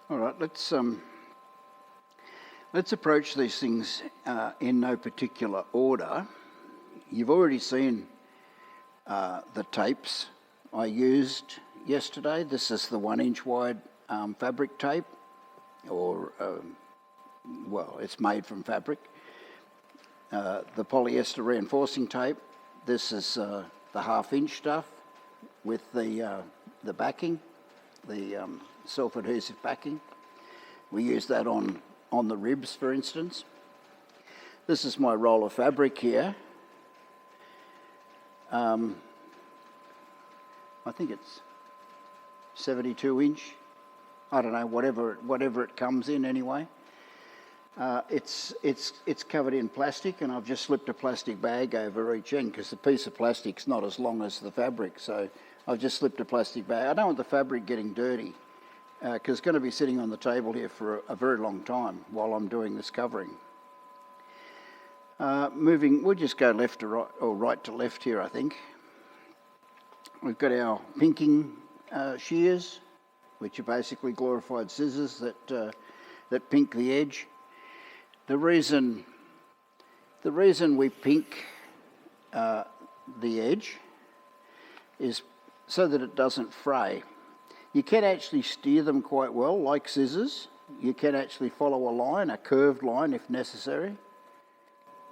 All right, let's approach these things in no particular order. You've already seen the tapes I used yesterday. This is the 1 inch wide fabric tape, or well, it's made from fabric. The polyester reinforcing tape. This is the 1/2 inch stuff with the backing, the self-adhesive backing. We use that on the ribs, for instance. This is my roll of fabric here. I think it's 72 inch. I don't know, whatever it comes in anyway. It's covered in plastic, and I've just slipped a plastic bag over each end because the piece of plastic's not as long as the fabric, so I've just slipped a plastic bag. I don't want the fabric getting dirty because it's going to be sitting on the table here for a very long time while I'm doing this covering. We'll just go left to right, or right to left here, I think. We've got our pinking shears, which are basically glorified scissors that pink the edge. The reason we pink the edge is so that it doesn't fray. You can actually steer them quite well, like scissors. You can actually follow a line, a curved line if necessary.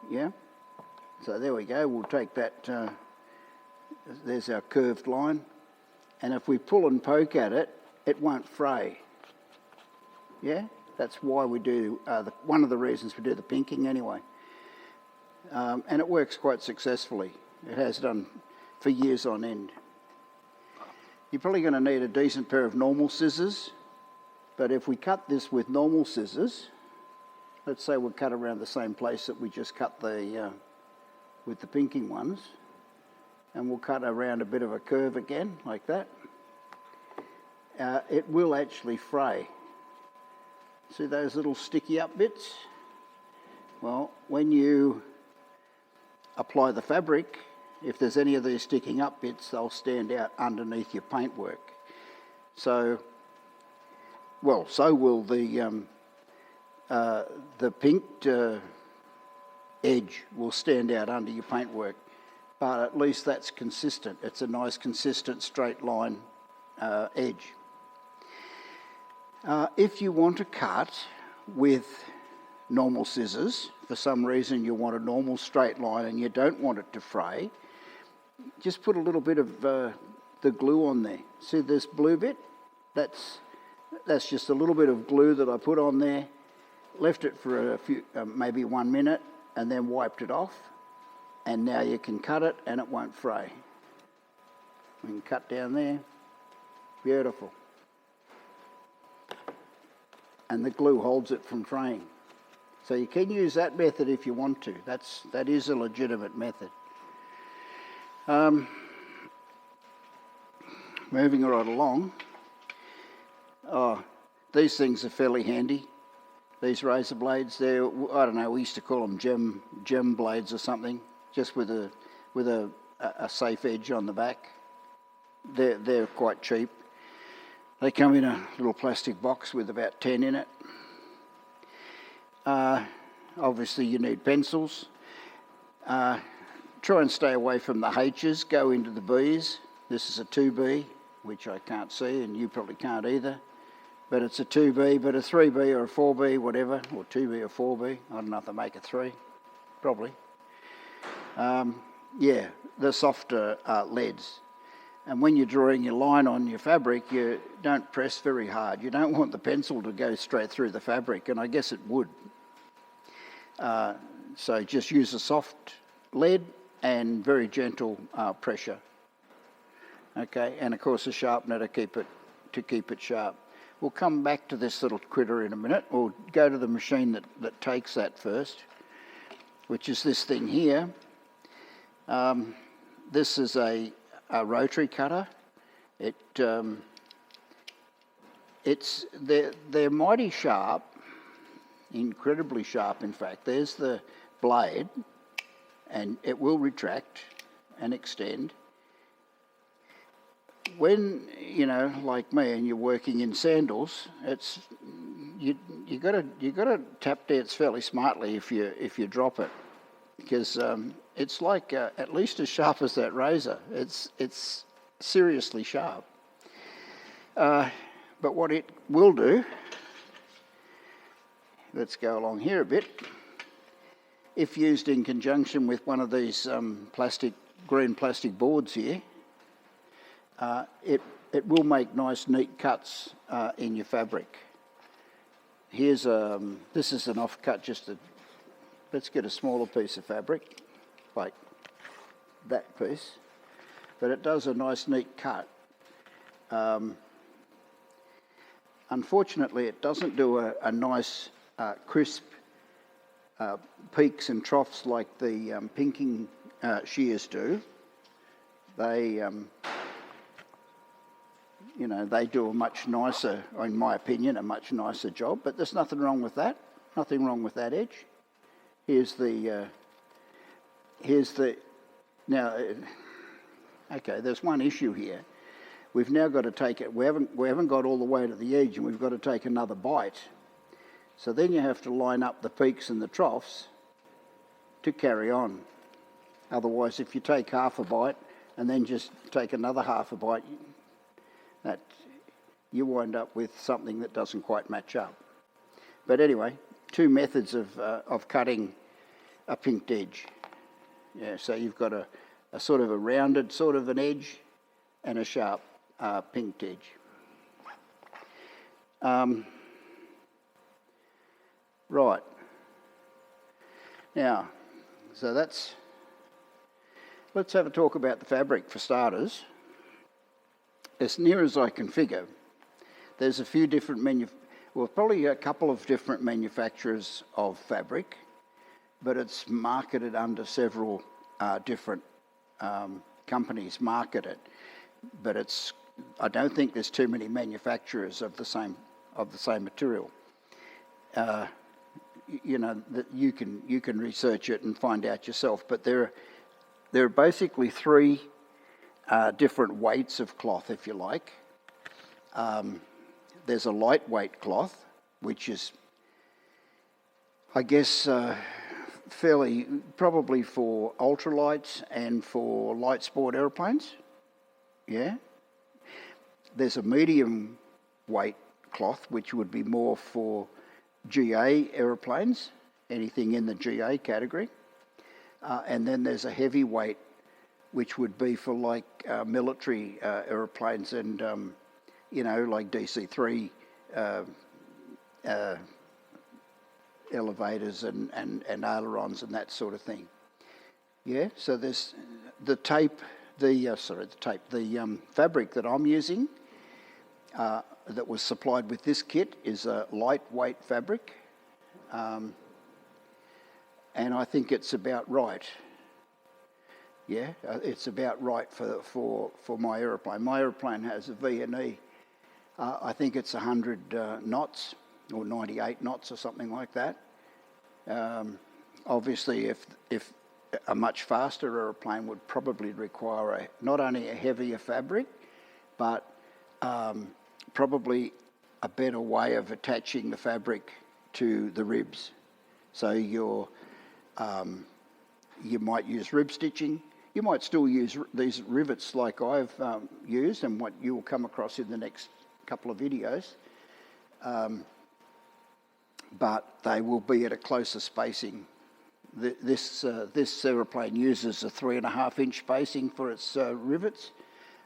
Yeah. So there we go. We'll take that. There's our curved line. And if we pull and poke at it, it won't fray. Yeah? That's why we do, one of the reasons we do the pinking anyway. And it works quite successfully. It has done for years on end. You're probably going to need a decent pair of normal scissors, but if we cut this with normal scissors, let's say we'll cut around the same place that we just cut with the pinking ones, and we'll cut around a bit of a curve again, like that. It will actually fray. See those little sticky up bits? Well, when you apply the fabric, if there's any of these sticking up bits, they'll stand out underneath your paintwork. So will the pinked edge will stand out under your paintwork, but at least that's consistent. It's a nice, consistent, straight line edge. If you want to cut with normal scissors, for some reason you want a normal straight line and you don't want it to fray, just put a little bit of the glue on there. See this blue bit? That's just a little bit of glue that I put on there, left it for a few, maybe 1 minute, and then wiped it off. And now you can cut it and it won't fray. We can cut down there. Beautiful. And the glue holds it from fraying. So you can use that method if you want to. That is a legitimate method. Moving right along. These things are fairly handy. These razor blades, I don't know, we used to call them gem blades or something, just with a safe edge on the back. They're quite cheap. They come in a little plastic box with about 10 in it. Obviously you need pencils. Try and stay away from the H's, go into the B's. This is a 2B, which I can't see, and you probably can't either. But it's a 2B, but a 3B or a 4B, whatever, or 2B or 4B. I don't know if they make a 3, probably. Yeah, the softer leads. And when you're drawing your line on your fabric, you don't press very hard. You don't want the pencil to go straight through the fabric, and I guess it would. So just use a soft lead and very gentle pressure. Okay, and of course a sharpener to keep it sharp. We'll come back to this little critter in a minute. We'll go to the machine that takes that first, which is this thing here. This is a rotary cutter. They're mighty sharp, incredibly sharp in fact. There's the blade, and it will retract and extend. When, like me, and you're working in sandals, it's you got to tap dance fairly smartly if you drop it, because it's like at least as sharp as that razor. It's seriously sharp. But what it will do, let's go along here a bit. If used in conjunction with one of these green plastic boards here, it will make nice neat cuts in your fabric. Here's this is an offcut. Let's get a smaller piece of fabric, like that piece, but it does a nice neat cut. Unfortunately, it doesn't do a nice crisp peaks and troughs like the pinking shears do. They they do a much nicer, in my opinion, a much nicer job, but there's nothing wrong with that. Nothing wrong with that edge. Now, okay, there's one issue here. We've now got to take it, we haven't got all the way to the edge, and we've got to take another bite. So then you have to line up the peaks and the troughs to carry on. Otherwise, if you take half a bite and then just take another half a bite, that you wind up with something that doesn't quite match up. But anyway, two methods of cutting a pinked edge. Yeah, so you've got a sort of a rounded sort of an edge and a sharp pinked edge. Right. Now, so let's have a talk about the fabric for starters. As near as I can figure, there's a few different probably a couple of different manufacturers of fabric, but it's marketed under several different companies market it. But I don't think there's too many manufacturers of the same material. That you can research it and find out yourself. But there are basically three different weights of cloth, if you like. There's a lightweight cloth, which is, I guess, fairly probably for ultralights and for light sport aeroplanes. Yeah. There's a medium weight cloth, which would be more for GA aeroplanes, anything in the GA category. And then there's a heavyweight, which would be for like military aeroplanes and, like DC-3 elevators and ailerons and that sort of thing. Yeah, so there's the fabric that I'm using that was supplied with this kit is a lightweight fabric, and I think it's about right. Yeah, it's about right for my aeroplane. My aeroplane has a V&E. I think it's 100 knots or 98 knots or something like that. Obviously, if a much faster aeroplane would probably require not only a heavier fabric, but probably a better way of attaching the fabric to the ribs. So you might use rib stitching. You might still use these rivets like I've used and what you will come across in the next couple of videos. But they will be at a closer spacing. This aeroplane uses a 3.5-inch spacing for its rivets.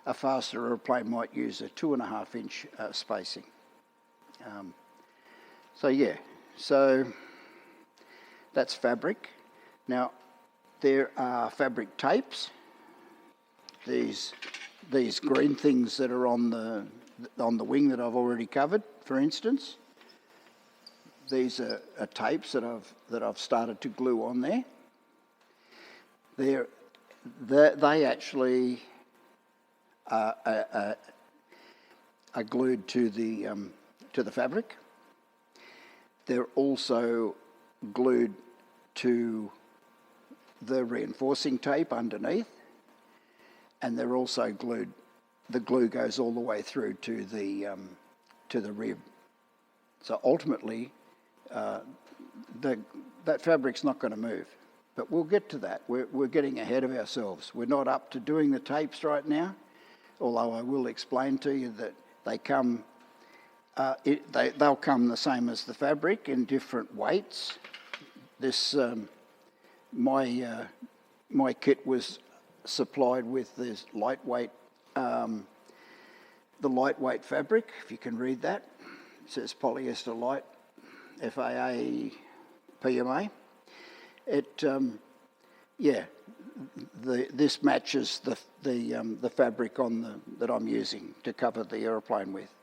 A faster aeroplane might use a 2.5-inch spacing. So that's fabric. Now, there are fabric tapes. These green things that are on the wing that I've already covered, for instance. These are tapes that I've started to glue on there. They actually are glued to the fabric. They're also glued to the reinforcing tape underneath, and they're also glued. The glue goes all the way through to the rib. So ultimately, that fabric's not going to move. But we'll get to that. We're getting ahead of ourselves. We're not up to doing the tapes right now, although I will explain to you that they come, they'll come the same as the fabric in different weights. This, my kit was supplied with this lightweight, the lightweight fabric, if you can read that. It says polyester light, FAA PMA. It, this matches the fabric that I'm using to cover the aeroplane with.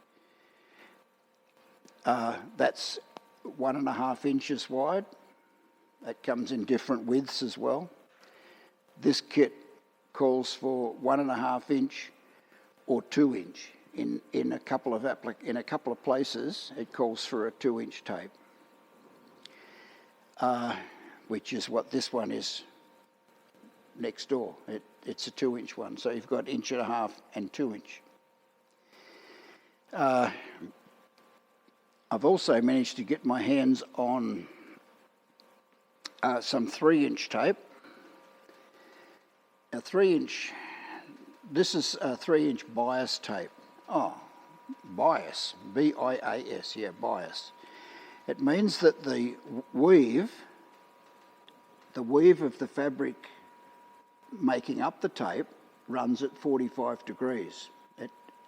That's 1.5 inches wide. That comes in different widths as well. This kit calls for 1.5 inch or 2 inch. In a couple of places, it calls for a 2 inch tape, which is what this one is next door. It's a 2 inch one, so you've got 1.5 inch and 2 inch. I've also managed to get my hands on some 3 inch tape. A 3 inch, this is a 3 inch bias tape. Oh, bias, B-I-A-S, yeah, bias. It means that the weave of the fabric making up the tape runs at 45 degrees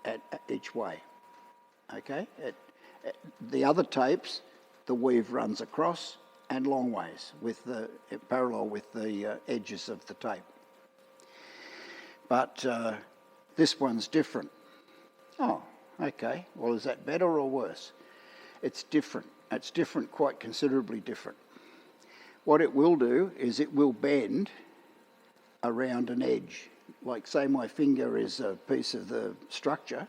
at each way, okay? The other tapes, the weave runs across and long ways parallel with the edges of the tape. But this one's different. Oh, okay. Well, is that better or worse? It's different. It's different, quite considerably different. What it will do is it will bend around an edge. Like, say my finger is a piece of the structure,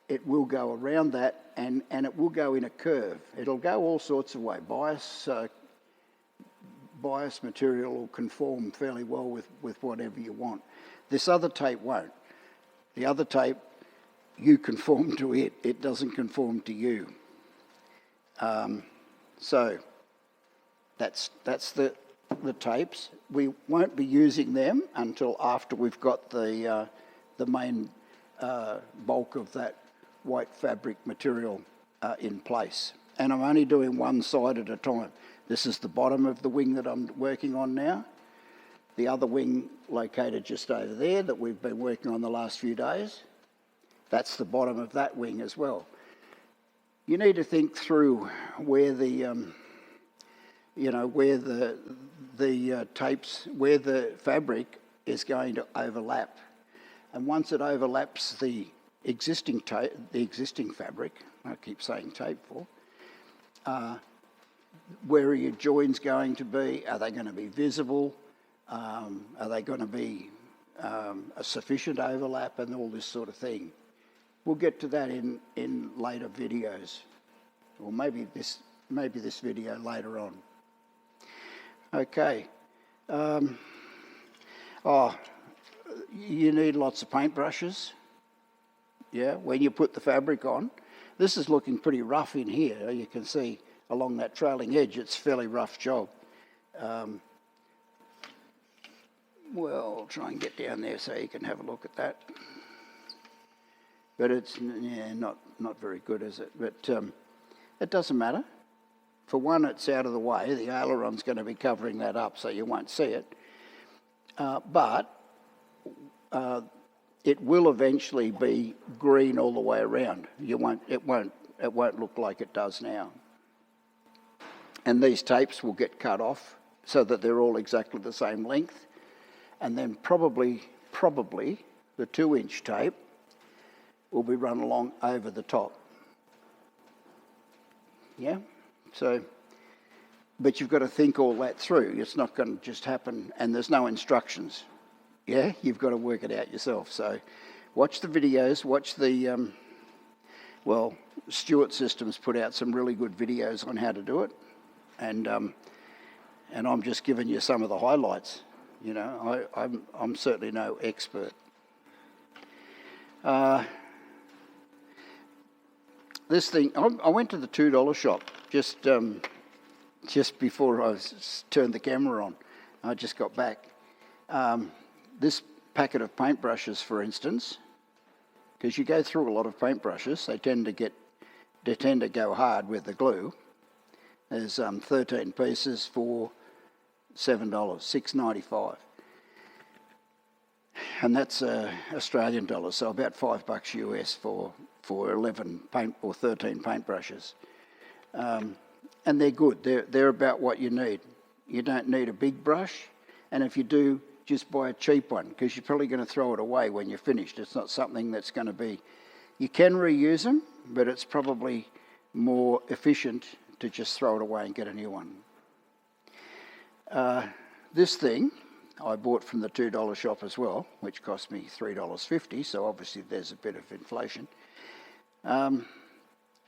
it will go around that and it will go in a curve. It'll go all sorts of ways. Bias material will conform fairly well with whatever you want. This other tape won't. The other tape, you conform to it, it doesn't conform to you. So that's the tapes. We won't be using them until after we've got the main bulk of that white fabric material in place. And I'm only doing one side at a time. This is the bottom of the wing that I'm working on now. The other wing located just over there that we've been working on the last few days, that's the bottom of that wing as well. You need to think through where the tapes, where the fabric is going to overlap. And once it overlaps the existing fabric, I keep saying tape for, where are your joins going to be? Are they going to be visible? Are they going to be a sufficient overlap and all this sort of thing? We'll get to that in later videos, or maybe this video later on. Okay. You need lots of paintbrushes. Yeah, when you put the fabric on. This is looking pretty rough in here. You can see along that trailing edge, it's a fairly rough job. Well, I'll try and get down there so you can have a look at that. But it's not very good, is it? But it doesn't matter. For one, it's out of the way. The aileron's going to be covering that up, so you won't see it. But it will eventually be green all the way around. It won't look like it does now. And these tapes will get cut off so that they're all exactly the same length. And then probably the 2 inch tape will be run along over the top. Yeah? So, but you've got to think all that through. It's not going to just happen, and there's no instructions. Yeah? You've got to work it out yourself. So watch the videos, watch the, Stuart Systems put out some really good videos on how to do it. And I'm just giving you some of the highlights. You know, I'm certainly no expert. this thing, I went to the $2 shop just before I turned the camera on. I just got back. This packet of paintbrushes, for instance, because you go through a lot of paintbrushes, they tend to go hard with the glue. There's 13 pieces for $7, $6.95. And that's Australian dollars, so about $5 US for 11 paint or 13 paintbrushes. And they're good. They're about what you need. You don't need a big brush, and if you do, just buy a cheap one, because you're probably going to throw it away when you're finished. It's not something that's going to be... You can reuse them, but it's probably more efficient to just throw it away and get a new one. This thing I bought from the $2 shop as well, which cost me $3.50, so obviously there's a bit of inflation.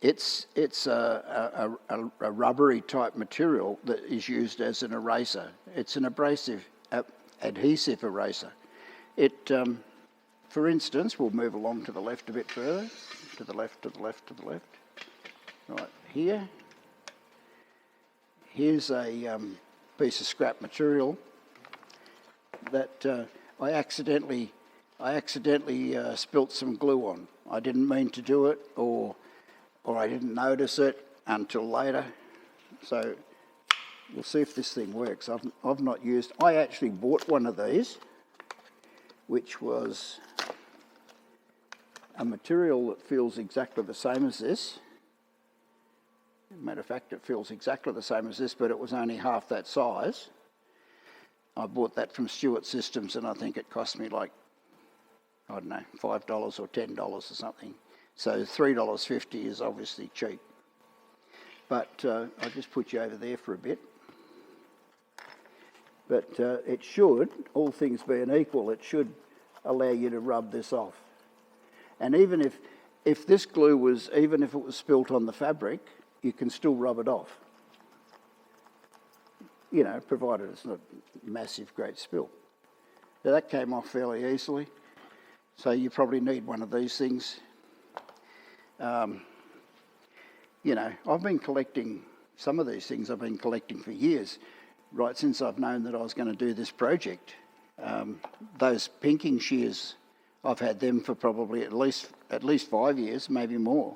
It's a rubbery type material that is used as an eraser. It's an adhesive eraser. It, for instance, we'll move along to the left a bit further, to the left, to the left, to the left. Right here. Here's a piece of scrap material that I accidentally spilt some glue on. I didn't mean to do it, or I didn't notice it until later. So we'll see if this thing works. I've not used... I actually bought one of these, which was a material that feels exactly the same as this. Matter of fact, it feels exactly the same as this, but it was only half that size. I bought that from Stewart Systems, and I think it cost me like, I don't know, $5 or $10 or something. So $3.50 is obviously cheap. But I'll just put you over there for a bit. But it should, all things being equal, it should allow you to rub this off. And even if this glue was, even if it was spilt on the fabric, you can still rub it off. You know, provided it's not a massive, great spill. Now that came off fairly easily. So you probably need one of these things. You know, I've been collecting some of these things. I've been collecting for years, right since I've known that I was going to do this project. Those pinking shears, I've had them for probably at least 5 years, maybe more.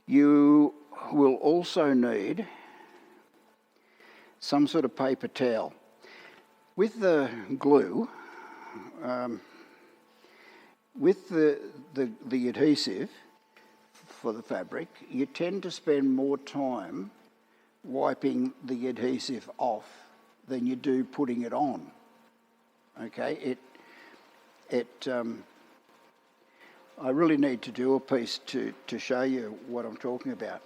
You will also need some sort of paper towel. With the glue, with the adhesive for the fabric, you tend to spend more time wiping the adhesive off than you do putting it on. Okay, I really need to do a piece to show you what I'm talking about.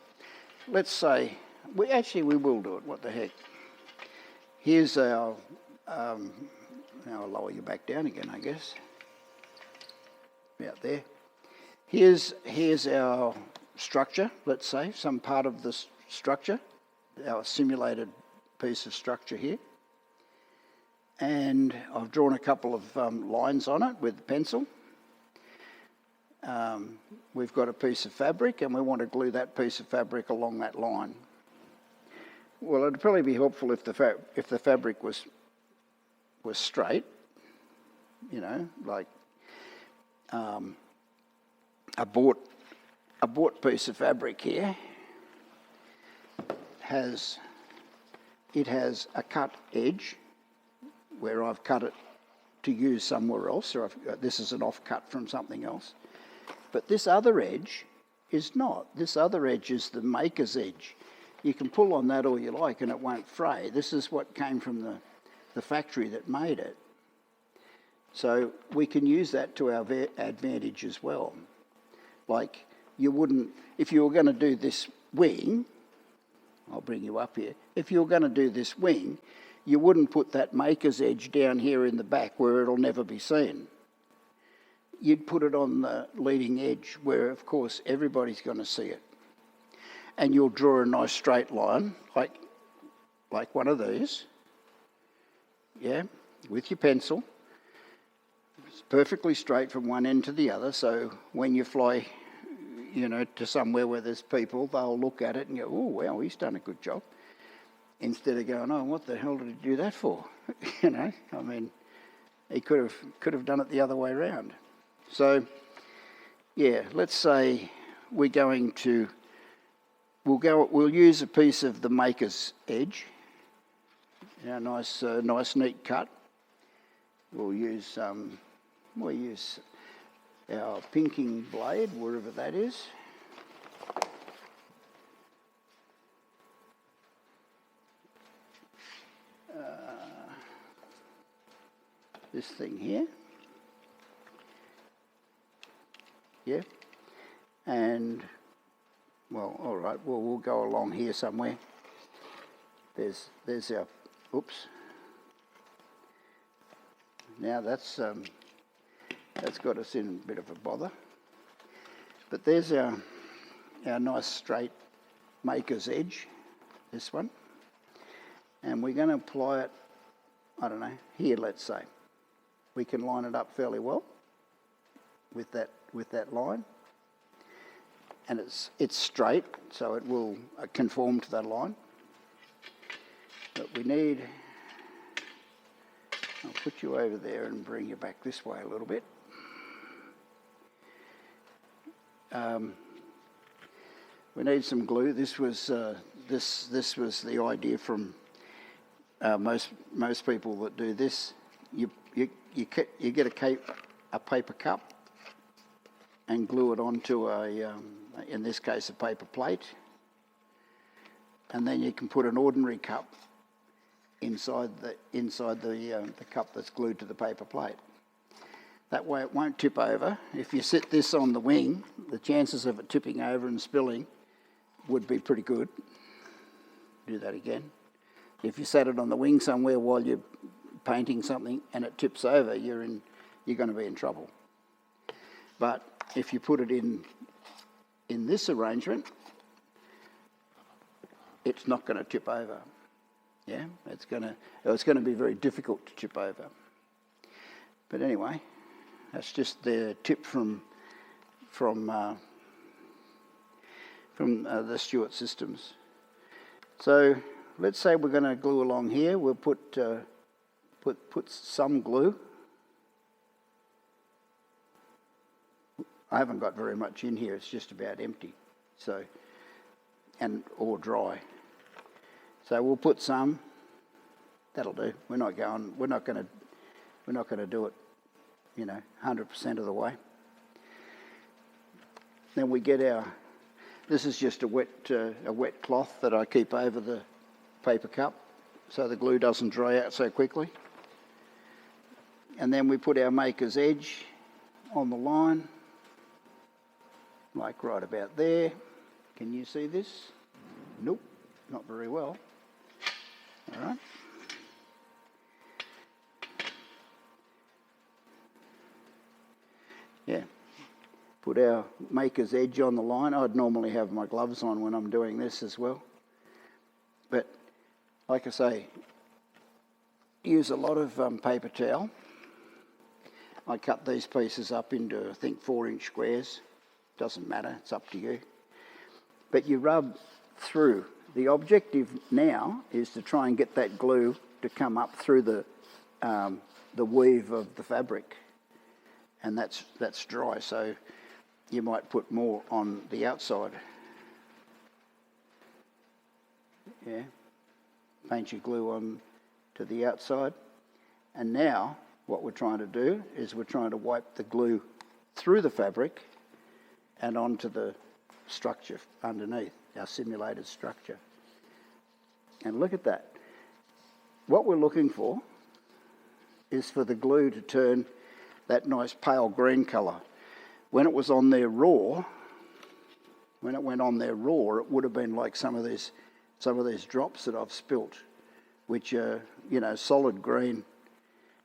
Let's say, we will do it, what the heck. Here's our, now I'll lower you back down again, I guess. Out there. Here's our structure, let's say, some part of the structure, our simulated piece of structure here. And I've drawn a couple of lines on it with the pencil. We've got a piece of fabric and we want to glue that piece of fabric along that line. Well, it'd probably be helpful if the fabric was straight, you know, like a bought piece of fabric here has a cut edge where I've cut it to use somewhere else, or this is an offcut from something else. But this other edge is not. This other edge is the maker's edge. You can pull on that all you like and it won't fray. This is what came from the factory that made it. So we can use that to our advantage as well. Like you wouldn't, if you were going to do this wing, I'll bring you up here, if you were going to do this wing, you wouldn't put that maker's edge down here in the back where it'll never be seen. You'd put it on the leading edge where, of course, everybody's going to see it. And you'll draw a nice straight line, like one of these, yeah, with your pencil. perfectly straight from one end to the other, so when you fly, to somewhere where there's people, they'll look at it and go, oh, wow, he's done a good job. Instead of going, oh, what the hell did he do that for? He could have done it the other way around. So, yeah, let's say we're going to, we'll use a piece of the maker's edge, nice neat cut. We'll use our pinking blade, wherever that is. This thing here. Yeah. And, well, all right, we'll go along here somewhere. There's our, oops. Now that's got us in a bit of a bother. But there's our nice straight maker's edge, this one. And we're going to apply it, I don't know, here, let's say. We can line it up fairly well with that line. And it's straight, so it will conform to that line. But we need, I'll put you over there and bring you back this way a little bit. We need some glue. This was the idea from most people that do this. You get a paper cup and glue it onto in this case a paper plate, and then you can put an ordinary cup inside the cup that's glued to the paper plate. That way it won't tip over. If you sit this on the wing, the chances of it tipping over and spilling would be pretty good. Do that again. If you sat it on the wing somewhere while you're painting something and it tips over, you're going to be in trouble. But if you put it in this arrangement, it's not going to tip over. Yeah, it's going to be very difficult to tip over. But anyway, that's just the tip from the Stewart Systems. So let's say we're going to glue along here. We'll put some glue. I haven't got very much in here. It's just about empty. So, or dry. So we'll put some. That'll do. We're not going to do it, 100% of the way. Then we get this is just a wet cloth that I keep over the paper cup so the glue doesn't dry out so quickly. And then we put our maker's edge on the line, like right about there. Can you see this? Nope, not very well. All right. Yeah, put our maker's edge on the line. I'd normally have my gloves on when I'm doing this as well. But like I say, use a lot of paper towel. I cut these pieces up into, I think, 4-inch squares. Doesn't matter, it's up to you. But you rub through. The objective now is to try and get that glue to come up through the weave of the fabric. And that's dry, so you might put more on the outside. Yeah, paint your glue on to the outside. And now what we're trying to do is we're trying to wipe the glue through the fabric and onto the structure underneath, our simulated structure. And look at that. What we're looking for is for the glue to turn that nice pale green colour. When it was on there raw, when it went on there raw, it would have been like some of these drops that I've spilt, which are, solid green.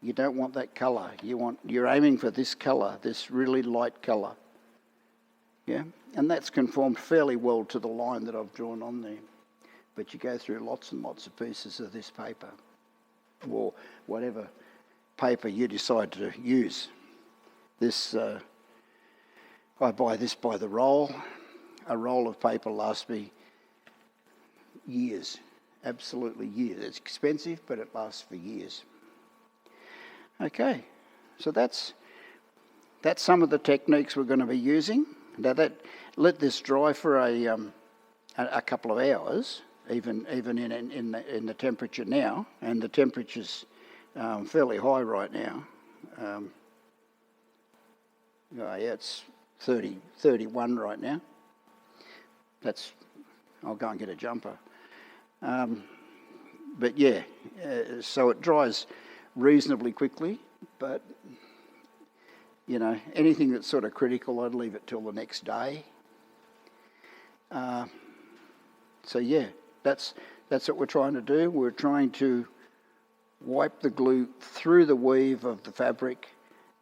You don't want that colour. You're aiming for this colour, this really light colour. Yeah, and that's conformed fairly well to the line that I've drawn on there. But you go through lots and lots of pieces of this paper, or whatever paper you decide to use. This I buy this by the roll. A roll of paper lasts me years, absolutely years. It's expensive, but it lasts for years. Okay, so that's some of the techniques we're going to be using. Now let this dry for a couple of hours, even in the temperature now, and the temperature's fairly high right now. Yeah, it's 31 right now. I'll go and get a jumper. But yeah, so it dries reasonably quickly, but you know, anything that's sort of critical, I'd leave it till the next day. So yeah, that's what we're trying to do. We're trying to wipe the glue through the weave of the fabric,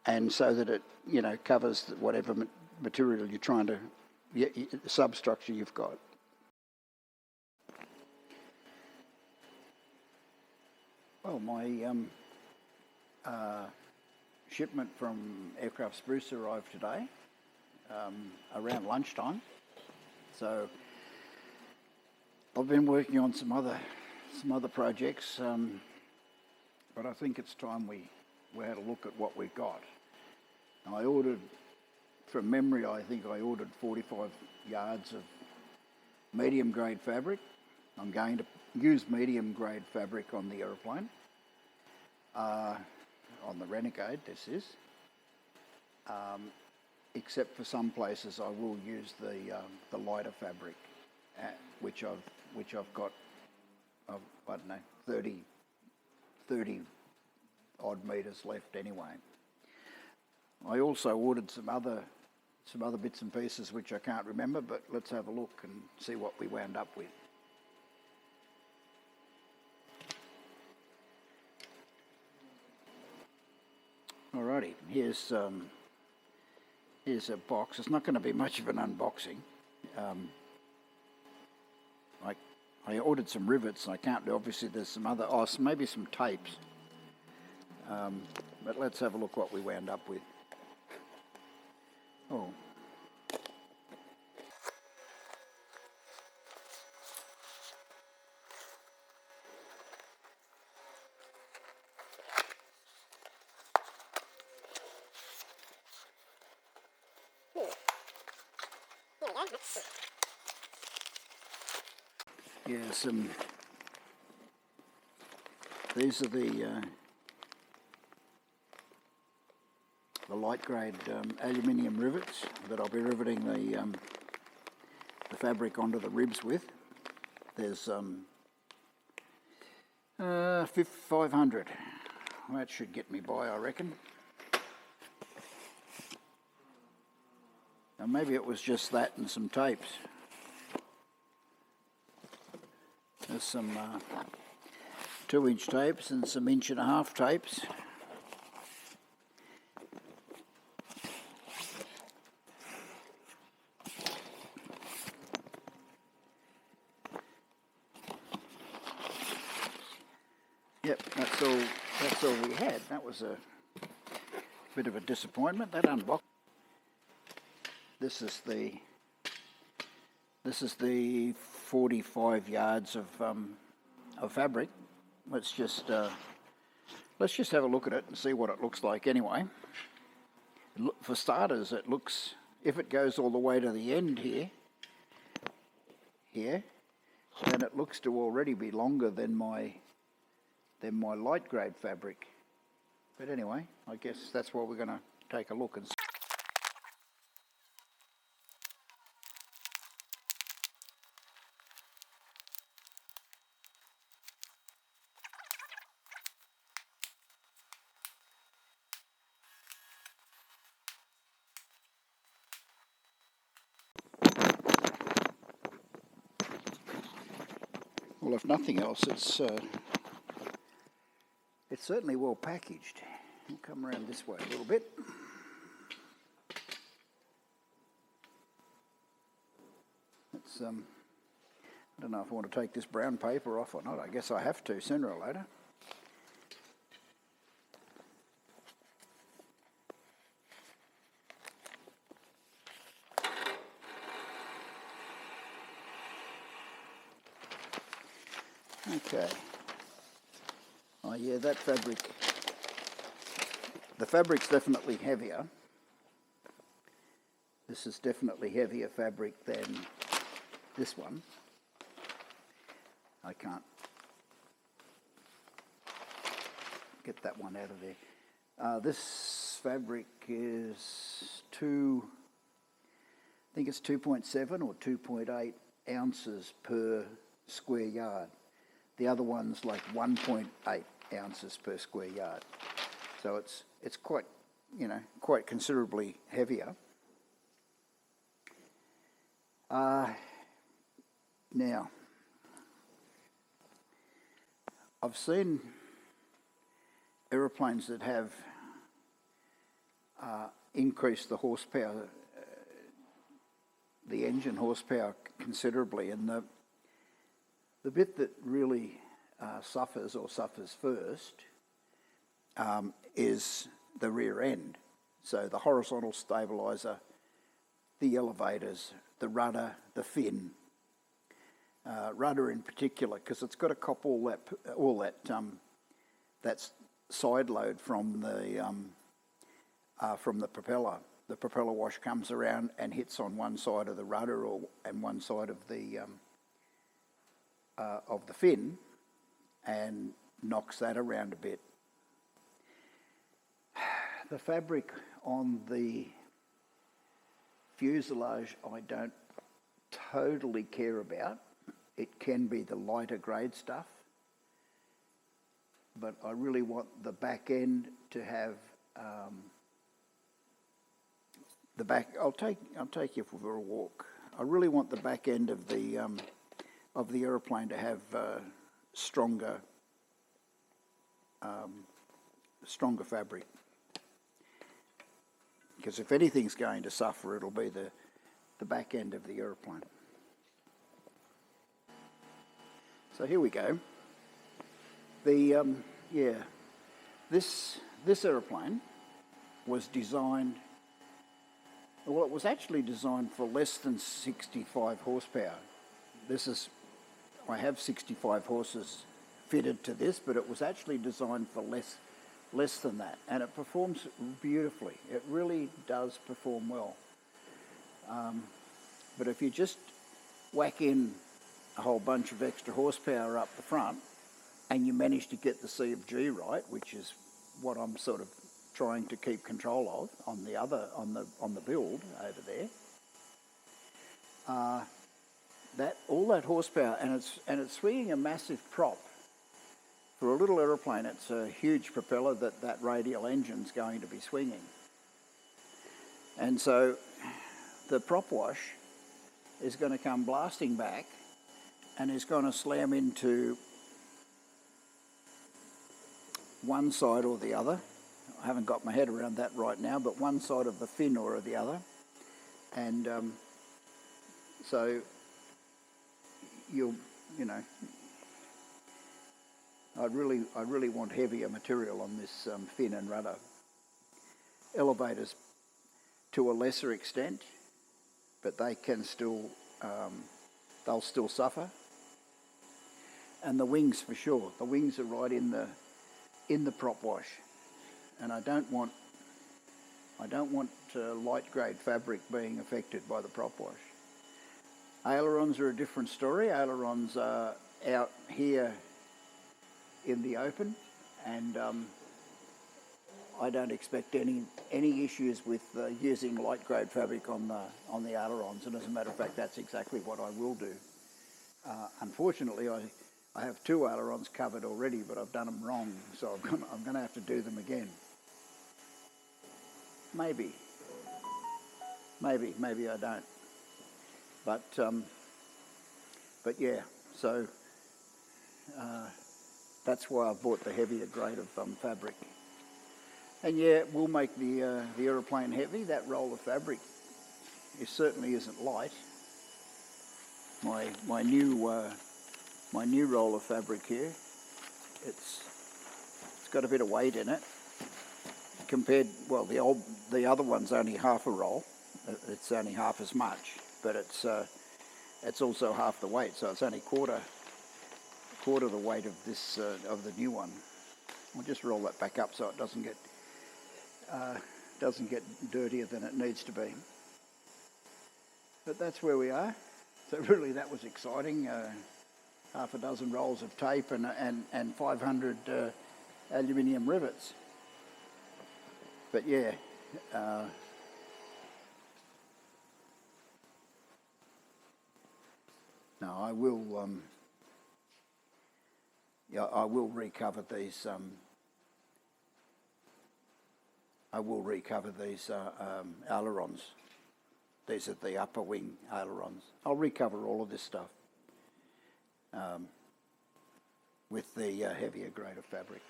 and so that it, you know, covers whatever material you're trying to, the substructure you've got. Well, my shipment from Aircraft Spruce arrived today around lunchtime. So I've been working on some other projects, but I think it's time we had a look at what we've got. I ordered, from memory, I think I ordered 45 yards of medium grade fabric. I'm going to use medium grade fabric on the aeroplane, on the Renegade this is, except for some places I will use the lighter fabric, which I've got, I don't know, 30 odd metres left anyway. I also ordered some other bits and pieces which I can't remember, but let's have a look and see what we wound up with. Alrighty, here's a box. It's not going to be much of an unboxing. I ordered some rivets. I can't. Obviously, there's some other. Maybe some tapes. But let's have a look what we wound up with. Oh. Yeah, these are the light grade aluminium rivets that I'll be riveting the fabric onto the ribs with. There's 500. That should get me by, I reckon. Now maybe it was just that and some tapes. There's some 2-inch tapes and some 1.5-inch tapes. Yep, that's all we had. That was a bit of a disappointment. That unboxed. This is the 45 yards of fabric. Let's just have a look at it and see what it looks like anyway. For starters, it looks, if it goes all the way to the end here, then it looks to already be longer than my light grade fabric. But anyway, I guess that's what we're going to take a look and see. Well, if nothing else, it's certainly well packaged. We'll come around this way a little bit. It's I don't know if I want to take this brown paper off or not. I guess I have to sooner or later. Okay. Oh yeah, that fabric. The fabric's definitely heavier. This is definitely heavier fabric than this one. I can't get that one out of there. This fabric is I think it's 2.7 or 2.8 ounces per square yard. The other one's like 1.8 ounces per square yard. So it's quite, quite considerably heavier. Now, I've seen aeroplanes that have increased the horsepower, the engine horsepower considerably, and the bit that really suffers first is the rear end. So the horizontal stabiliser, the elevators, the rudder, the fin. Rudder in particular, because it's got to cop all that side load from the propeller. The propeller wash comes around and hits on one side of the rudder and one side of the fin, and knocks that around a bit. The fabric on the fuselage I don't totally care about. It can be the lighter grade stuff, but I really want the back end to have the back. I'll take you for a walk. I really want the back end of the aeroplane to have stronger fabric. Because if anything's going to suffer, it'll be the back end of the aeroplane. So here we go. This aeroplane was designed. Well, it was actually designed for less than 65 horsepower. I have 65 horses fitted to this, but it was actually designed for less than that, and it performs beautifully. It really does perform well. But if you just whack in a whole bunch of extra horsepower up the front, and you manage to get the C of G right, which is what I'm sort of trying to keep control of on the build over there, all that horsepower, and it's swinging a massive prop. For a little aeroplane, it's a huge propeller that radial engine's going to be swinging. And so the prop wash is going to come blasting back and is going to slam into one side or the other. I haven't got my head around that right now, but one side of the fin or the other. And so I really want heavier material on this fin and rudder. Elevators to a lesser extent, but they can still, they'll still suffer. And the wings for sure. The wings are right in the prop wash, and I don't want light grade fabric being affected by the prop wash. Ailerons are a different story. Ailerons are out here in the open, and I don't expect any issues with using light grade fabric on the ailerons, and as a matter of fact, that's exactly what I will do. Unfortunately, I have two ailerons covered already, but I've done them wrong, so I'm going to have to do them again. Maybe I don't. But yeah, so that's why I've bought the heavier grade of fabric. And yeah, it will make the aeroplane heavy. That roll of fabric, it certainly isn't light. My new roll of fabric here, it's got a bit of weight in it. Compared, well, the other one's only half a roll. It's only half as much, but it's also half the weight, so it's only quarter quarter the weight of this of the new one. I'll just roll that back up so it doesn't get dirtier than it needs to be. But that's where we are. So really, that was exciting. Half a dozen rolls of tape and 500 aluminium rivets. But yeah. No, I will. I will recover these. I will recover these ailerons. These are the upper wing ailerons. I'll recover all of this stuff with the heavier grade of fabric.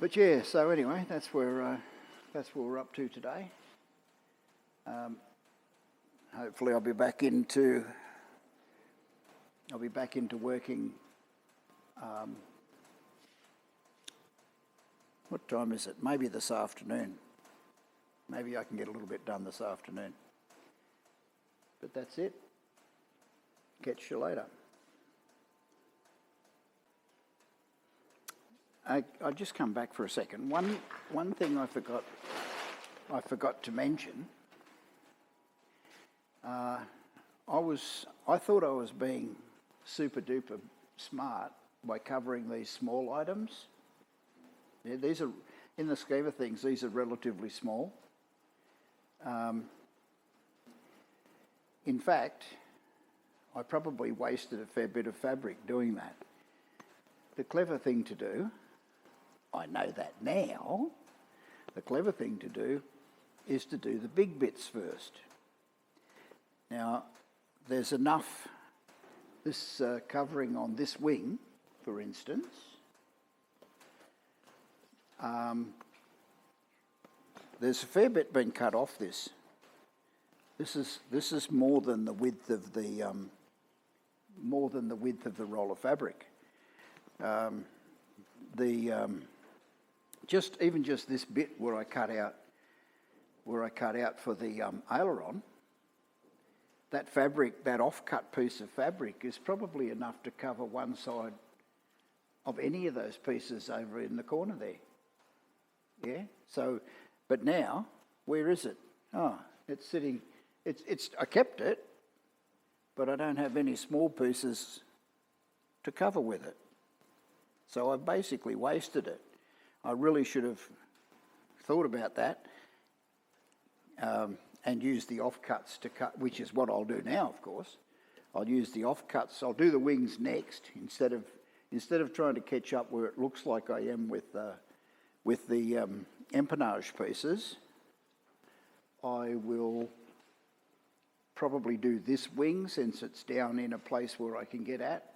But yeah, so anyway, that's where we're up to today. Hopefully, I'll be back into working. What time is it? Maybe this afternoon. Maybe I can get a little bit done this afternoon. But that's it. Catch you later. I just come back for a second. One thing I forgot to mention. I thought I was being super duper smart by covering these small items. Yeah, these are, in the scheme of things, these are relatively small. In fact, I probably wasted a fair bit of fabric doing that. The clever thing to do, I know that now, the clever thing to do is to do the big bits first. Now, there's enough, this covering on this wing, for instance, there's a fair bit been cut off this. This is more than the width of the roll of fabric. Just this bit where I cut out for the aileron, that fabric, that off-cut piece of fabric is probably enough to cover one side of any of those pieces over in the corner there. Yeah. So, but now, where is it? Oh, it's sitting. I kept it, but I don't have any small pieces to cover with it. So I've basically wasted it. I really should have thought about that and used the offcuts to cut, which is what I'll do now, of course. I'll use the offcuts. I'll do the wings next instead of trying to catch up where it looks like I am with the empennage pieces. I will probably do this wing since it's down in a place where I can get at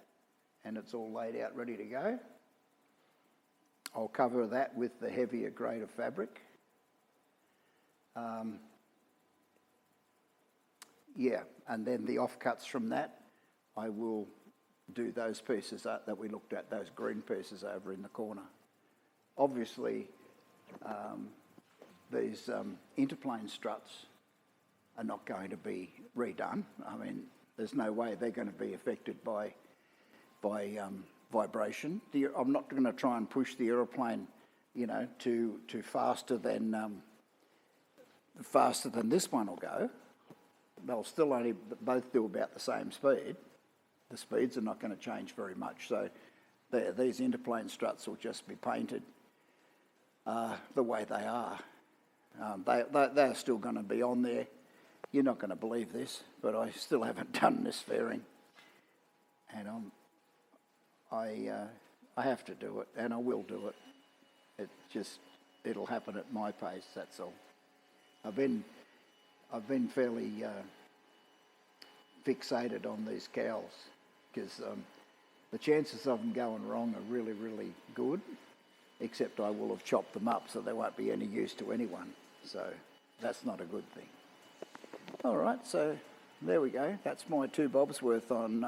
and it's all laid out ready to go. I'll cover that with the heavier grade of fabric. And then the offcuts from that, I will do those pieces that we looked at, those green pieces over in the corner. Obviously, these interplane struts are not going to be redone. I mean, there's no way they're going to be affected by vibration. I'm not going to try and push the aeroplane, to faster than this one will go. They'll still only both do about the same speed. The speeds are not going to change very much. So these interplane struts will just be painted the way they are. They're still going to be on there. You're not going to believe this, but I still haven't done this fairing. And I have to do it, and I will do it. It'll happen at my pace, that's all. I've been fairly fixated on these cowls because the chances of them going wrong are really, really good, except I will have chopped them up so they won't be any use to anyone. So that's not a good thing. All right, so there we go. That's my 2 bobs worth on